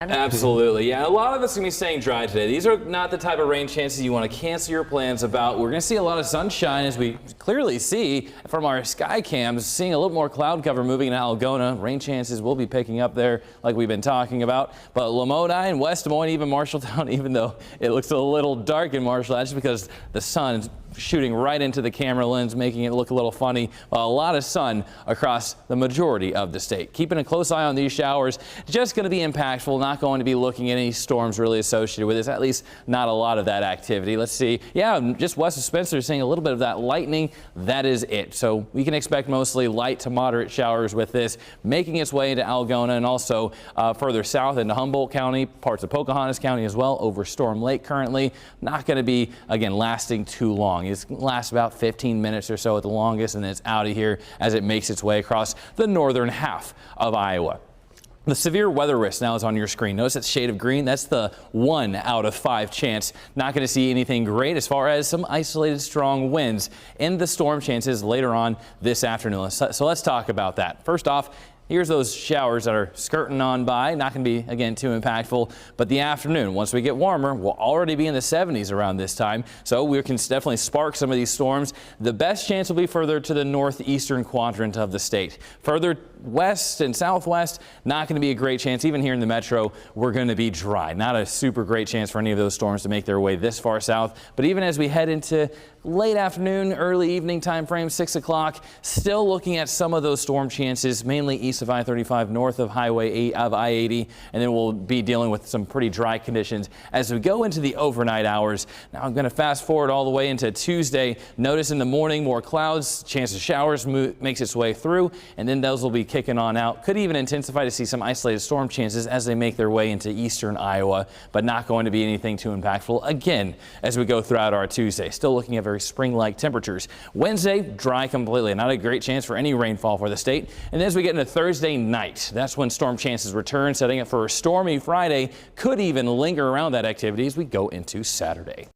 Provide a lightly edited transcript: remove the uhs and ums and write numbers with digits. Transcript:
Absolutely, yeah. A lot of us are going to be staying dry today. These are not the type of rain chances you want to cancel your plans about. We're going to see a lot of sunshine, as we clearly see from our sky cams, seeing a little more cloud cover moving in Algona. Rain chances will be picking up there like we've been talking about. But Lamoni and West Des Moines, even Marshalltown, even though it looks a little dark in Marshall, that's because the sun's shooting right into the camera lens, making it look a little funny. A lot of sun across the majority of the state. Keeping a close eye on these showers, just going to be impactful. Not going to be looking at any storms really associated with this, at least not a lot of that activity. Let's see. Yeah, just west of Spencer, seeing a little bit of that lightning. That is it. So we can expect mostly light to moderate showers with this, making its way into Algona and also further south into Humboldt County, parts of Pocahontas County as well, over Storm Lake currently. Not going to be, again, lasting too long. It lasts about 15 minutes or so at the longest, and then it's out of here as it makes its way across the northern half of Iowa. The severe weather risk now is on your screen. Notice that shade of green. That's the 1 out of 5 chance. Not going to see anything great as far as some isolated strong winds in the storm chances later on this afternoon. So let's talk about that. First off, here's those showers that are skirting on by. Not going to be, again, too impactful. But the afternoon, once we get warmer, we'll already be in the 70s around this time. So we can definitely spark some of these storms. The best chance will be further to the northeastern quadrant of the state. Further west and southwest, not going to be a great chance. Even here in the metro, we're going to be dry. Not a super great chance for any of those storms to make their way this far south. But even as we head into late afternoon, early evening time frame, 6 o'clock, still looking at some of those storm chances, mainly east of I-35, north of I-80, and then we'll be dealing with some pretty dry conditions as we go into the overnight hours. Now I'm going to fast forward all the way into Tuesday. Notice in the morning, more clouds, chance of showers makes its way through, and then those will be kicking on out. Could even intensify to see some isolated storm chances as they make their way into eastern Iowa, but not going to be anything too impactful again as we go throughout our Tuesday. Still looking at very spring-like temperatures. Wednesday, dry completely. Not a great chance for any rainfall for the state. And then as we get into Thursday night, that's when storm chances return, setting up for a stormy Friday. Could even linger around that activity as we go into Saturday.